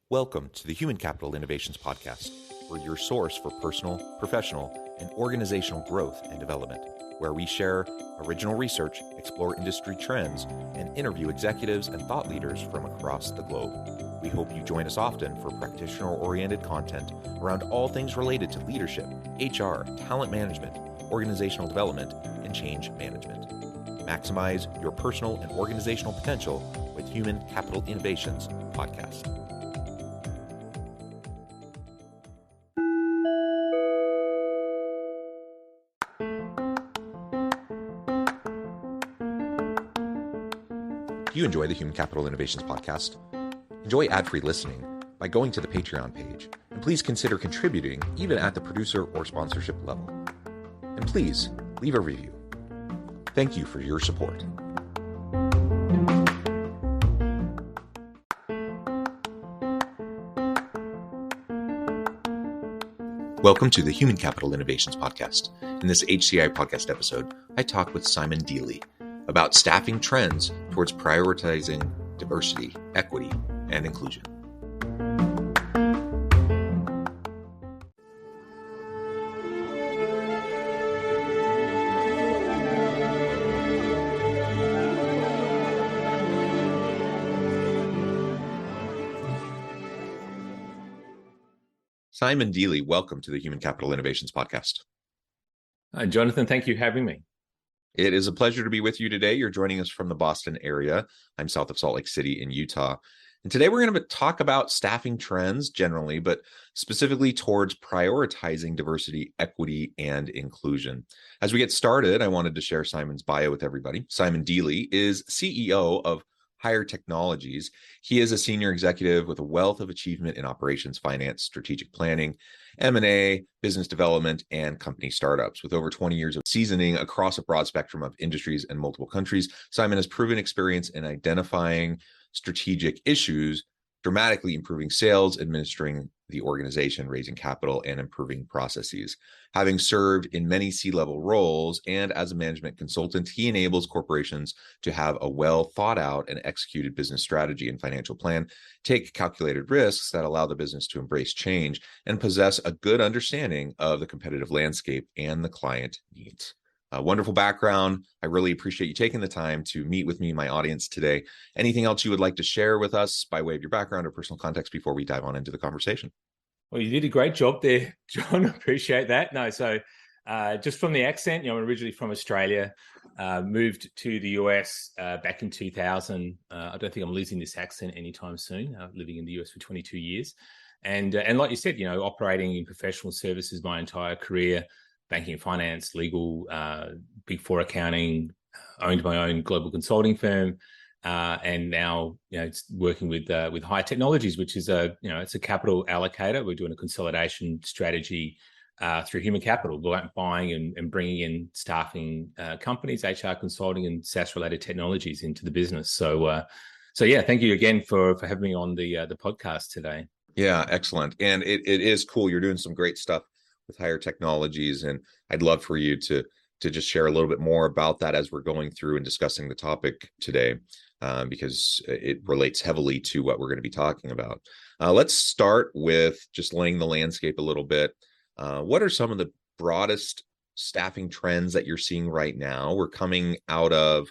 Welcome to the Human Capital Innovations Podcast. We're your source for personal, professional, and organizational growth and development, where we share original research, explore industry trends, and interview executives and thought leaders from across the globe. We hope you join us often for practitioner-oriented content around all things related to leadership, HR, talent management, organizational development, and change management. Maximize your personal and organizational potential with Human Capital Innovations Podcast. Do you enjoy the Human Capital Innovations Podcast? Enjoy ad-free listening by going to the Patreon page, and please consider contributing even at the producer or sponsorship level. And please leave a review. Thank you for your support. Welcome to the Human Capital Innovations Podcast. In this HCI Podcast episode, I talk with Simon Dealy about staffing trends towards prioritizing diversity, equity, and inclusion. Simon Dealy, welcome to the Human Capital Innovations Podcast. Hi, Jonathan. Thank you for having me. It is a pleasure to be with you today. You're joining us from the Boston area. I'm south of Salt Lake City in Utah. And today we're going to talk about staffing trends generally, but specifically towards prioritizing diversity, equity, and inclusion. As we get started, I wanted to share Simon's bio with everybody. Simon Dealy is CEO of Higher Technologies. He is a senior executive with a wealth of achievement in operations, finance, strategic planning, M&A, business development, and company startups. With over 20 years of seasoning across a broad spectrum of industries and multiple countries, Simon has proven experience in identifying strategic issues, dramatically improving sales, administering the organization, raising capital, and improving processes. Having served in many C-level roles and as a management consultant, he enables corporations to have a well thought out and executed business strategy and financial plan, take calculated risks that allow the business to embrace change, and possess a good understanding of the competitive landscape and the client needs. A wonderful background. I really appreciate you taking the time to meet with me and my audience today. Anything else you would like to share with us by way of your background or personal context before we dive on into the conversation? Well, you did a great job there, John. Appreciate that. Just from the accent, I'm originally from Australia, moved to the US back in 2000. I don't think I'm losing this accent anytime soon, living in the US for 22 years. And like you said, operating in professional services my entire career, banking and finance, legal, Big Four accounting, owned my own global consulting firm, and now it's working with Higher Technologies, which is it's a capital allocator. We're doing a consolidation strategy through human capital, buying and bringing in staffing companies, HR consulting, and SaaS related technologies into the business. So yeah, thank you again for having me on the podcast today. Yeah, excellent. And it is cool. You're doing some great stuff with Higher Technologies, and I'd love for you to just share a little bit more about that as we're going through and discussing the topic today, because it relates heavily to what we're going to be talking about. Let's start with just laying the landscape a little bit. What are some of the broadest staffing trends that you're seeing right now? We're coming out of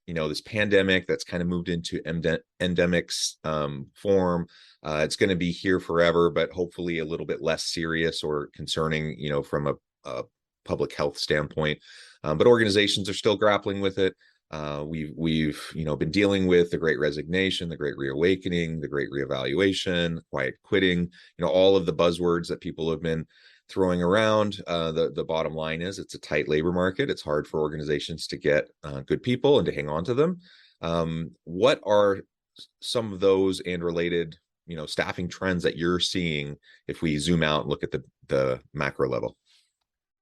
this pandemic that's kind of moved into endemics form. It's going to be here forever, but hopefully a little bit less serious or concerning, from a public health standpoint. But organizations are still grappling with it. We've been dealing with the Great Resignation, the Great Reawakening, the Great Reevaluation, quiet quitting. All of the buzzwords that people have been throwing around. The bottom line is it's a tight labor market. It's hard for organizations to get good people and to hang on to them. What are some of those and related, staffing trends that you're seeing if we zoom out and look at the macro level?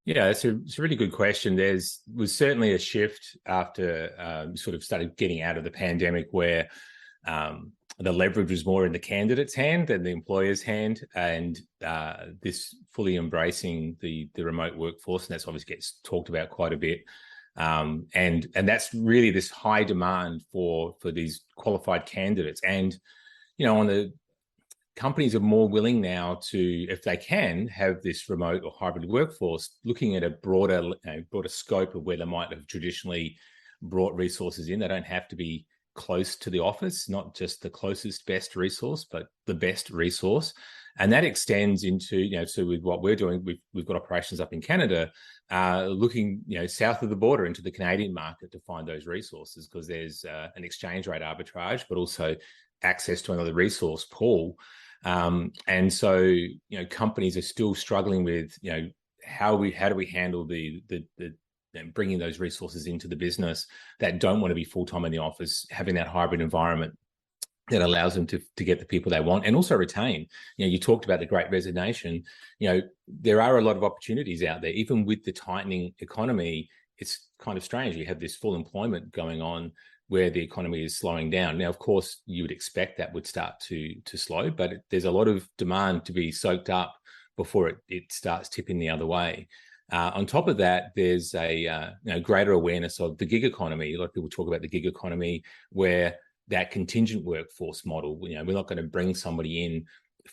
Yeah, it's a really good question. Was certainly a shift after sort of started getting out of the pandemic where the leverage was more in the candidate's hand than the employer's hand, and this fully embracing the remote workforce, and that's obviously gets talked about quite a bit. And that's really this high demand for these qualified candidates. And on companies are more willing now to, if they can, have this remote or hybrid workforce, looking at a broader scope of where they might have traditionally brought resources in. They don't have to be close to the office, not just the closest best resource, but the best resource. And that extends into, so with what we're doing, we've got operations up in Canada, looking, south of the border into the Canadian market to find those resources, because there's an exchange rate arbitrage, but also access to another resource pool. And so, companies are still struggling with, how do we handle the bringing those resources into the business that don't want to be full-time in the office, having that hybrid environment that allows them to get the people they want and also retain. You talked about the Great Resignation. There are a lot of opportunities out there, even with the tightening economy. It's kind of strange. You have this full employment going on where the economy is slowing down. Now, of course, you would expect that would start to slow, but there's a lot of demand to be soaked up before it starts tipping the other way. On top of that, there's a greater awareness of the gig economy. A lot of people talk about the gig economy, where that contingent workforce model, we're not going to bring somebody in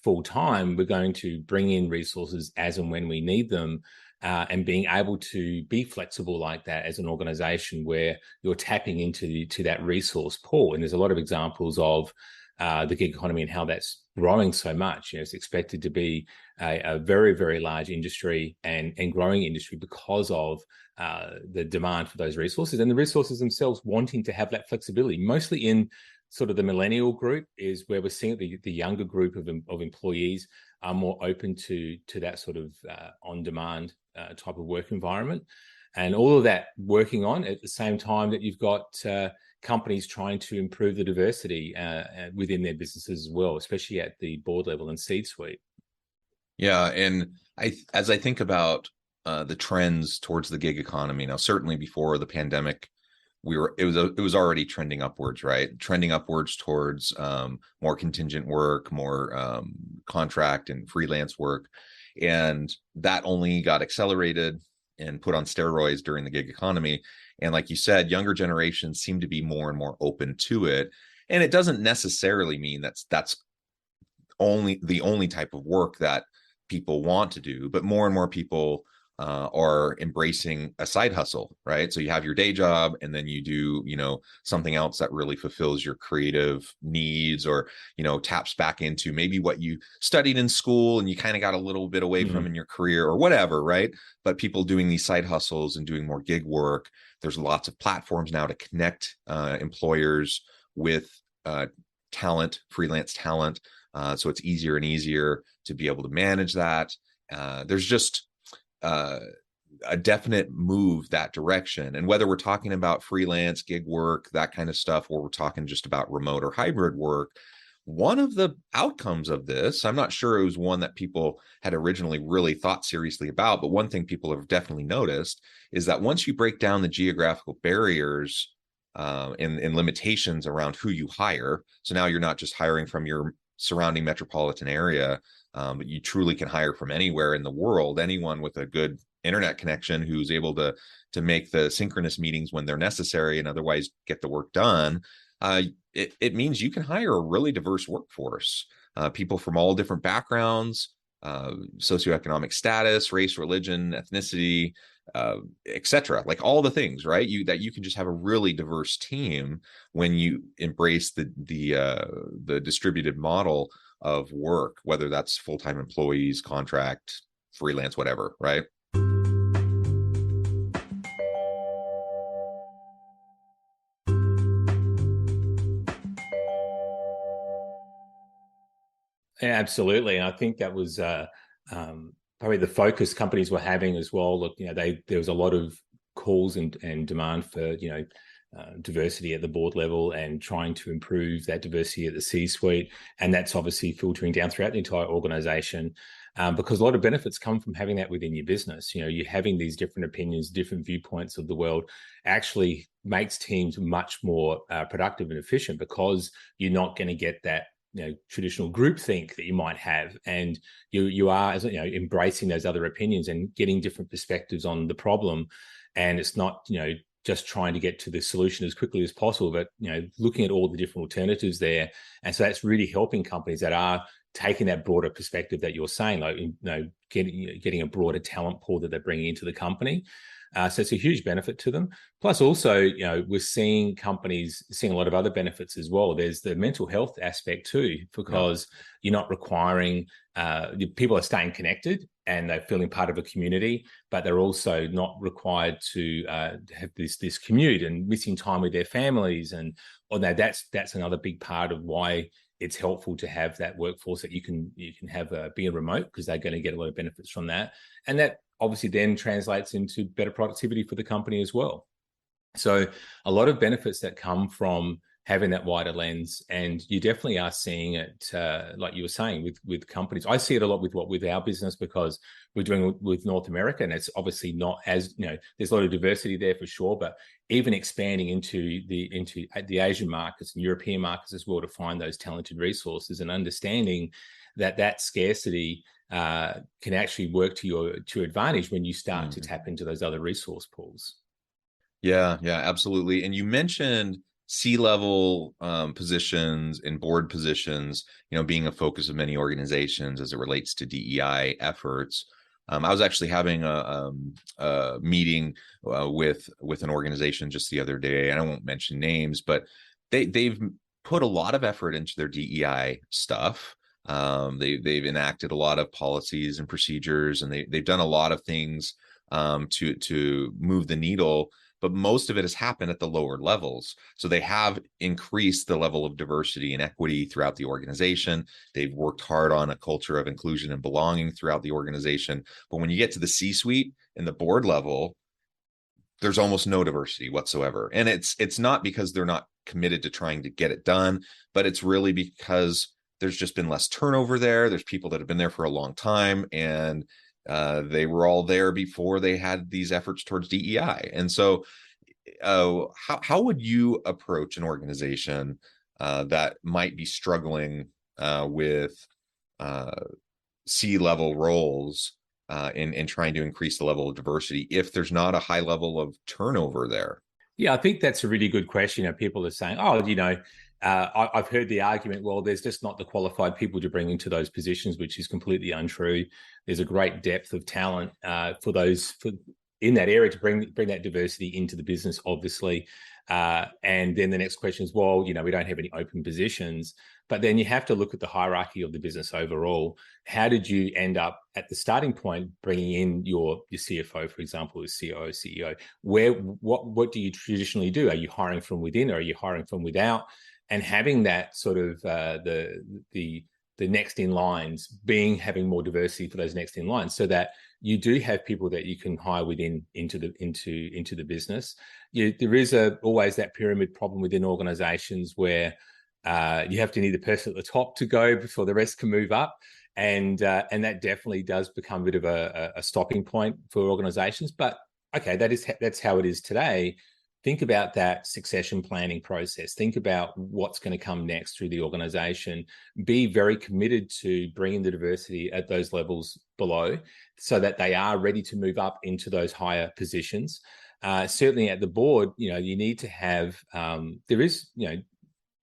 full time. We're going to bring in resources as and when we need them, and being able to be flexible like that as an organization, where you're tapping into that resource pool. And there's a lot of examples of the gig economy and how that's growing so much. It's expected to be a very, very large industry and growing industry because of the demand for those resources, and the resources themselves wanting to have that flexibility. Mostly in sort of the millennial group is where we're seeing the younger group of employees are more open to that sort of on-demand type of work environment. And all of that working on at the same time that you've got companies trying to improve the diversity within their businesses as well, especially at the board level and C-suite. Yeah, and as I think about the trends towards the gig economy, now certainly before the pandemic, it was already trending upwards, right? Trending upwards towards more contingent work, more contract and freelance work, and that only got accelerated and put on steroids during the gig economy. And like you said, younger generations seem to be more and more open to it. And it doesn't necessarily mean that's only the only type of work that people want to do, but more and more people are embracing a side hustle, right? So you have your day job, and then you do, something else that really fulfills your creative needs, or, taps back into maybe what you studied in school and you kind of got a little bit away from in your career or whatever, right? But people doing these side hustles and doing more gig work, there's lots of platforms now to connect employers with talent, freelance talent. So it's easier and easier to be able to manage that. There's just a definite move that direction. And whether we're talking about freelance, gig work, that kind of stuff, or we're talking just about remote or hybrid work, one of the outcomes of this, I'm not sure it was one that people had originally really thought seriously about, but one thing people have definitely noticed is that once you break down the geographical barriers and limitations around who you hire, so now you're not just hiring from your surrounding metropolitan area, but you truly can hire from anywhere in the world, anyone with a good internet connection who's able to make the synchronous meetings when they're necessary and otherwise get the work done. It means you can hire a really diverse workforce, people from all different backgrounds, socioeconomic status, race, religion, ethnicity, etc. Like all the things, right? That you can just have a really diverse team when you embrace the distributed model of work, whether that's full-time employees, contract, freelance, whatever, right? Yeah, absolutely. And I think that was probably the focus companies were having as well. Look, there was a lot of calls and demand for, diversity at the board level and trying to improve that diversity at the C-suite. And that's obviously filtering down throughout the entire organization, because a lot of benefits come from having that within your business. You're having these different opinions, different viewpoints of the world actually makes teams much more productive and efficient, because you're not going to get that traditional groupthink that you might have, and you are, as embracing those other opinions and getting different perspectives on the problem. And it's not just trying to get to the solution as quickly as possible, but looking at all the different alternatives there. And so that's really helping companies that are taking that broader perspective that you're saying, like, getting a broader talent pool that they're bringing into the company. So it's a huge benefit to them. Plus, also, we're seeing companies seeing a lot of other benefits as well. There's the mental health aspect too, because you're not requiring people are staying connected and they're feeling part of a community, but they're also not required to have this commute and missing time with their families. And that's another big part of why it's helpful to have that workforce that you can have being remote, because they're going to get a lot of benefits from that. And that obviously then translates into better productivity for the company as well. So a lot of benefits that come from having that wider lens, and you definitely are seeing it, like you were saying, with companies. I see it a lot with our business, because we're doing with North America, and it's obviously not as, there's a lot of diversity there for sure, but even expanding into the Asian markets and European markets as well, to find those talented resources, and understanding that scarcity can actually work to your advantage when you start to tap into those other resource pools. Yeah, absolutely. And you mentioned C-level positions and board positions, being a focus of many organizations as it relates to DEI efforts. I was actually having a meeting with an organization just the other day, and I won't mention names, but they've put a lot of effort into their DEI stuff. They've enacted a lot of policies and procedures, and they've done a lot of things to move the needle. But most of it has happened at the lower levels. So they have increased the level of diversity and equity throughout the organization. They've worked hard on a culture of inclusion and belonging throughout the organization. But when you get to the C-suite and the board level, there's almost no diversity whatsoever. And it's not because they're not committed to trying to get it done, but it's really because there's just been less turnover there. There's people that have been there for a long time, and they were all there before they had these efforts towards DEI. And so how would you approach an organization that might be struggling with C-level roles in trying to increase the level of diversity if there's not a high level of turnover there? Yeah, I think that's a really good question. People are saying, I've heard the argument, well, there's just not the qualified people to bring into those positions, which is completely untrue. There's a great depth of talent in that area to bring that diversity into the business, obviously. And then the next question is, well, we don't have any open positions. But then you have to look at the hierarchy of the business overall. How did you end up at the starting point bringing in your CFO, for example, your COO, CEO? What do you traditionally do? Are you hiring from within, or are you hiring from without? And having that sort of the next in lines, having more diversity for those next in lines, so that you do have people that you can hire within into the business. There is always that pyramid problem within organizations where you have to need the person at the top to go before the rest can move up, and that definitely does become a bit of a stopping point for organizations. But okay, that's how it is today. Think about that succession planning process. Think about what's going to come next through the organization. Be very committed to bringing the diversity at those levels below, so that they are ready to move up into those higher positions. Certainly at the board, you need to have, there is,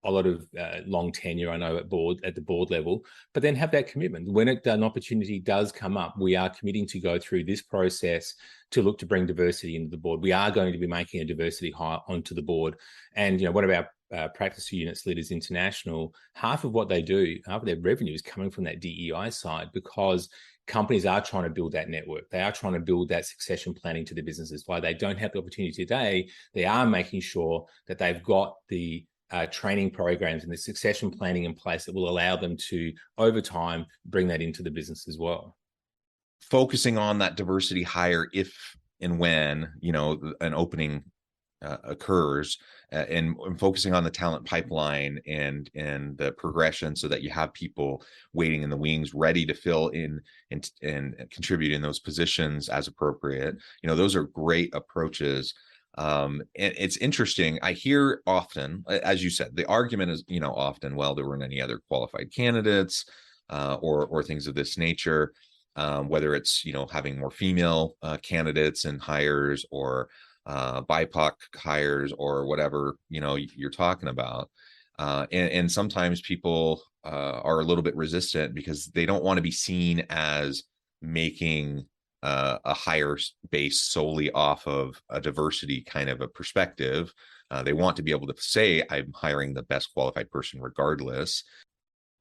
a lot of long tenure, I know, at the board level, but then have that commitment. When an opportunity does come up, we are committing to go through this process to look to bring diversity into the board. We are going to be making a diversity hire onto the board. And, one of our practice units leaders international, half of their revenue is coming from that DEI side, because companies are trying to build that network. They are trying to build that succession planning to the businesses. While they don't have the opportunity today, they are making sure that they've got the training programs and the succession planning in place that will allow them to, over time, bring that into the business as well. Focusing on that diversity hire if and when, an opening occurs, and focusing on the talent pipeline and the progression, so that you have people waiting in the wings ready to fill in and contribute in those positions as appropriate. Those are great approaches. And it's interesting. I hear often, as you said, the argument is, often, well, there weren't any other qualified candidates or things of this nature, whether it's, having more female candidates and hires, or BIPOC hires, or whatever, you're talking about. And sometimes people are a little bit resistant because they don't want to be seen as making a hire base solely off of a diversity kind of a perspective. They want to be able to say, I'm hiring the best qualified person regardless.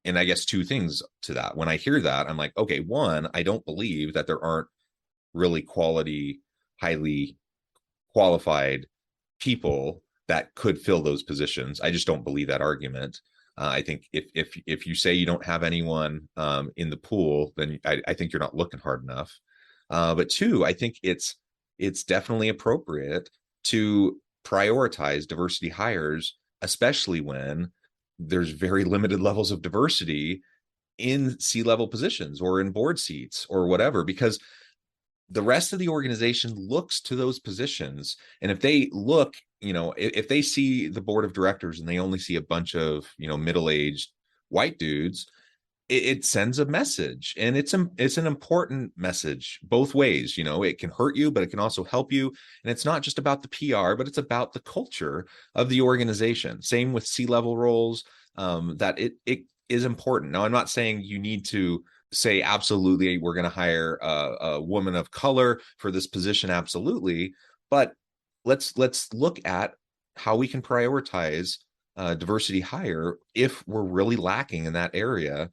And I guess two things to that. When I hear that, I'm like, okay, one, I don't believe that there aren't really quality, highly qualified people that could fill those positions. I just don't believe that argument. I think if you say you don't have anyone in the pool, then I think you're not looking hard enough. But two, I think it's definitely appropriate to prioritize diversity hires, especially when there's very limited levels of diversity in C-level positions or in board seats or whatever, because the rest of the organization looks to those positions. And if they look, if they see the board of directors and they only see a bunch of, middle-aged white dudes, it sends a message, and it's an important message both ways. It can hurt you, but it can also help you. And it's not just about the PR, but it's about the culture of the organization. Same with C-level roles, that it is important. Now, I'm not saying you need to say absolutely we're going to hire a woman of color for this position, absolutely, but let's look at how we can prioritize diversity hire if we're really lacking in that area,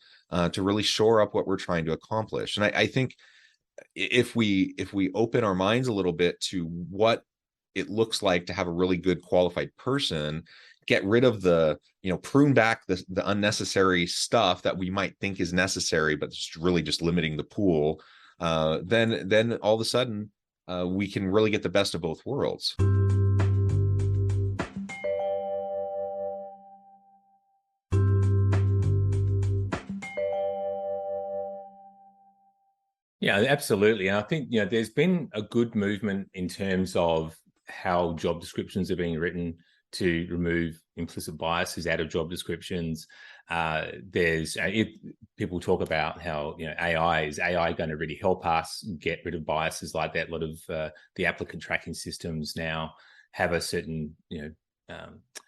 to really shore up what we're trying to accomplish. And I think if we open our minds a little bit to what it looks like to have a really good qualified person, get rid of the, prune back the unnecessary stuff that we might think is necessary, but it's really just limiting the pool, then all of a sudden we can really get the best of both worlds. Yeah, absolutely. And I think, there's been a good movement in terms of how job descriptions are being written to remove implicit biases out of job descriptions. People talk about how, is AI going to really help us get rid of biases like that? A lot of the applicant tracking systems now have a certain,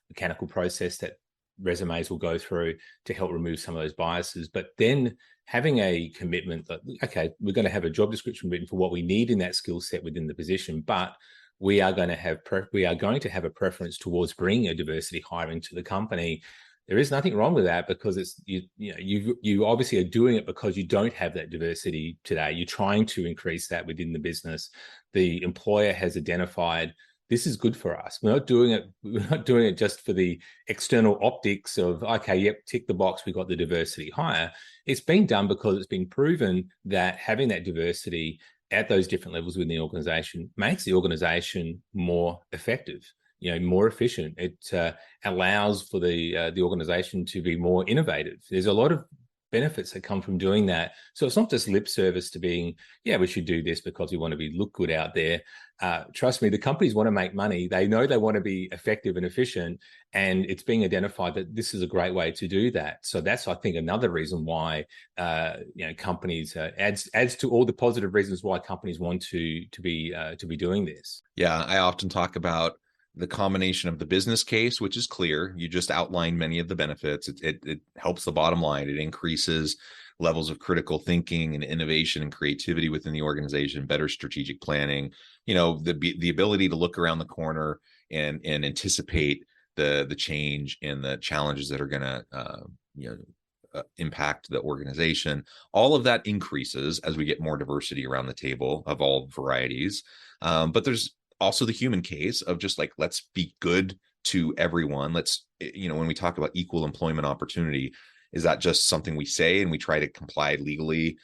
mechanical process that resumes will go through to help remove some of those biases. But then having a commitment that, okay, we're going to have a job description written for what we need in that skill set within the position, but we are going to have a preference towards bringing a diversity hire into the company. There is nothing wrong with that, because it's you obviously are doing it because you don't have that diversity today. You're trying to increase that within the business. The employer has identified this is good for us. We're not doing it just for the external optics of, okay, yep, tick the box, we got the diversity hire. It's been done because it's been proven that having that diversity at those different levels within the organization makes the organization more effective, more efficient. It allows for the organization to be more innovative. There's a lot of benefits that come from doing that. So it's not just lip service to being, we should do this because we want to look good out there. Trust me, the companies want to make money. They know they want to be effective and efficient, and it's being identified that this is a great way to do that. So that's, I think, another reason why companies adds to all the positive reasons why companies want to be doing this. Yeah, I often talk about the combination of the business case, which is clear. You just outlined many of the benefits. It helps the bottom line. It increases levels of critical thinking and innovation and creativity within the organization, better strategic planning, the ability to look around the corner and anticipate the change and the challenges that are going to impact the organization. All of that increases as we get more diversity around the table of all varieties. But there's also the human case of just like, let's be good to everyone. Let's, when we talk about equal employment opportunity, is that just something we say and we try to comply legally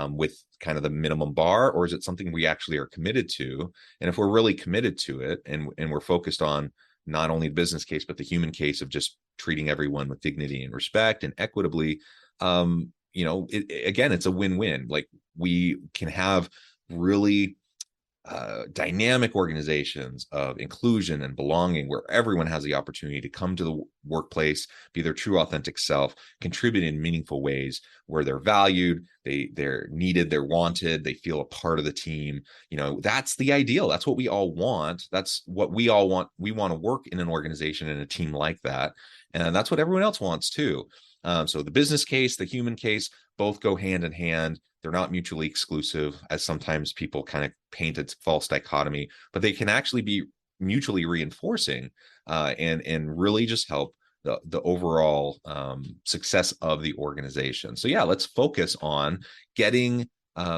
with kind of the minimum bar, or is it something we actually are committed to? And if we're really committed to it and we're focused on not only the business case, but the human case of just treating everyone with dignity and respect and equitably, again, it's a win-win. Like, we can have really dynamic organizations of inclusion and belonging, where everyone has the opportunity to come to the workplace, be their true authentic self, contribute in meaningful ways where they're valued, they're needed, they're wanted, they feel a part of the team. That's the ideal. That's what we all want. That's what we all want. We want to work in an organization and a team like that. And that's what everyone else wants too. So the business case, the human case, both go hand in hand. They're not mutually exclusive, as sometimes people kind of paint a false dichotomy, but they can actually be mutually reinforcing and really just help the overall success of the organization. So yeah, let's focus on getting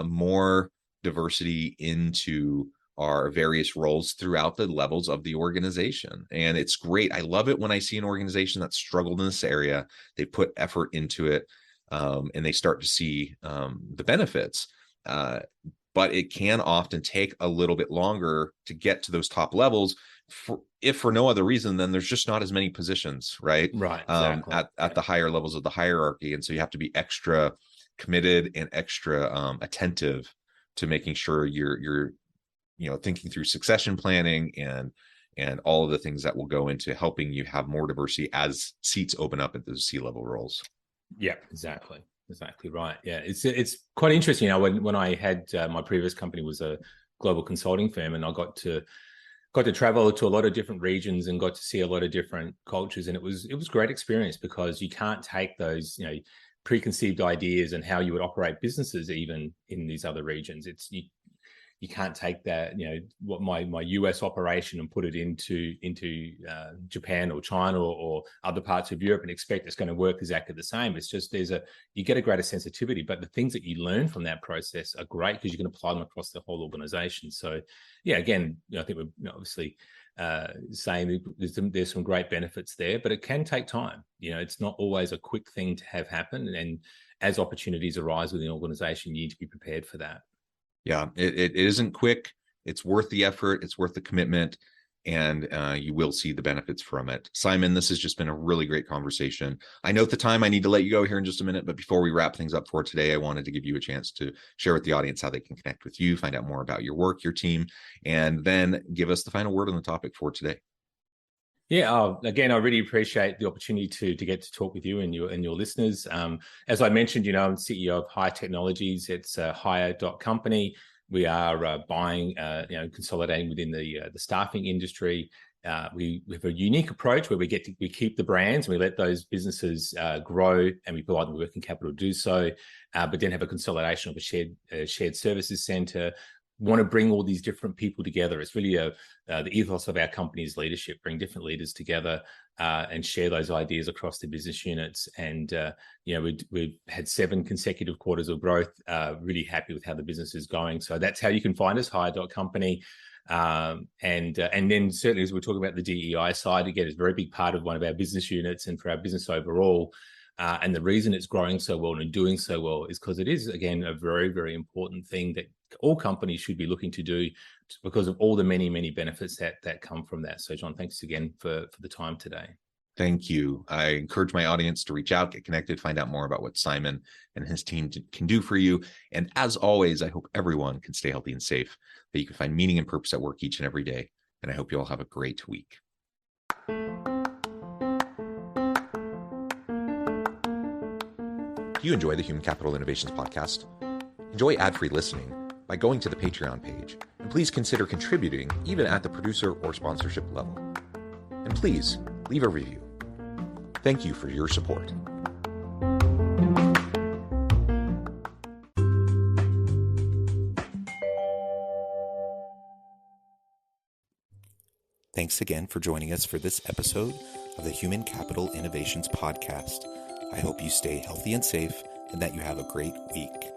more diversity into our various roles throughout the levels of the organization. And it's great. I love it when I see an organization that's struggled in this area. They put effort into it and they start to see the benefits. But it can often take a little bit longer to get to those top levels. If for no other reason, then there's just not as many positions, right? Right. Exactly. At the higher levels of the hierarchy. And so you have to be extra committed and extra attentive to making sure you're thinking through succession planning and all of the things that will go into helping you have more diversity as seats open up at those C-level roles. Yeah, exactly right. Yeah, it's quite interesting. When I had my previous company was a global consulting firm, and I got to travel to a lot of different regions and got to see a lot of different cultures, and it was a great experience, because you can't take those preconceived ideas and how you would operate businesses even in these other regions. You can't take that, what my US operation and put it into Japan or China or other parts of Europe and expect it's going to work exactly the same. It's just you get a greater sensitivity, but the things that you learn from that process are great because you can apply them across the whole organization. So yeah, again, I think we're obviously saying there's some great benefits there, but it can take time. It's not always a quick thing to have happen. And as opportunities arise within an organization, you need to be prepared for that. Yeah, it isn't quick. It's worth the effort. It's worth the commitment, and you will see the benefits from it. Simon, this has just been a really great conversation. I know at the time I need to let you go here in just a minute, but before we wrap things up for today, I wanted to give you a chance to share with the audience how they can connect with you, find out more about your work, your team, and then give us the final word on the topic for today. Yeah. Again, I really appreciate the opportunity to get to talk with you and your listeners. As I mentioned, I'm CEO of Hire Technologies. It's a hire.company. We are buying, consolidating within the staffing industry. We have a unique approach where we keep the brands and we let those businesses grow, and we provide them working capital to do so, but then have a consolidation of a shared services center. Want to bring all these different people together. It's really the ethos of our company's leadership, bring different leaders together and share those ideas across the business units. And, we've had 7 consecutive quarters of growth, really happy with how the business is going. So that's how you can find us, hire.company. And then certainly as we're talking about the DEI side, again, it's a very big part of one of our business units and for our business overall. And the reason it's growing so well and doing so well is because it is, again, a very, very important thing that all companies should be looking to do because of all the many, many benefits that come from that. So, John, thanks again for the time today. Thank you. I encourage my audience to reach out, get connected, find out more about what Simon and his team can do for you. And as always, I hope everyone can stay healthy and safe, that you can find meaning and purpose at work each and every day. And I hope you all have a great week. Do you enjoy the Human Capital Innovations podcast? Enjoy ad-free listening by going to the Patreon page, and please consider contributing even at the producer or sponsorship level. And please leave a review. Thank you for your support. Thanks again for joining us for this episode of the Human Capital Innovations podcast. I hope you stay healthy and safe and that you have a great week.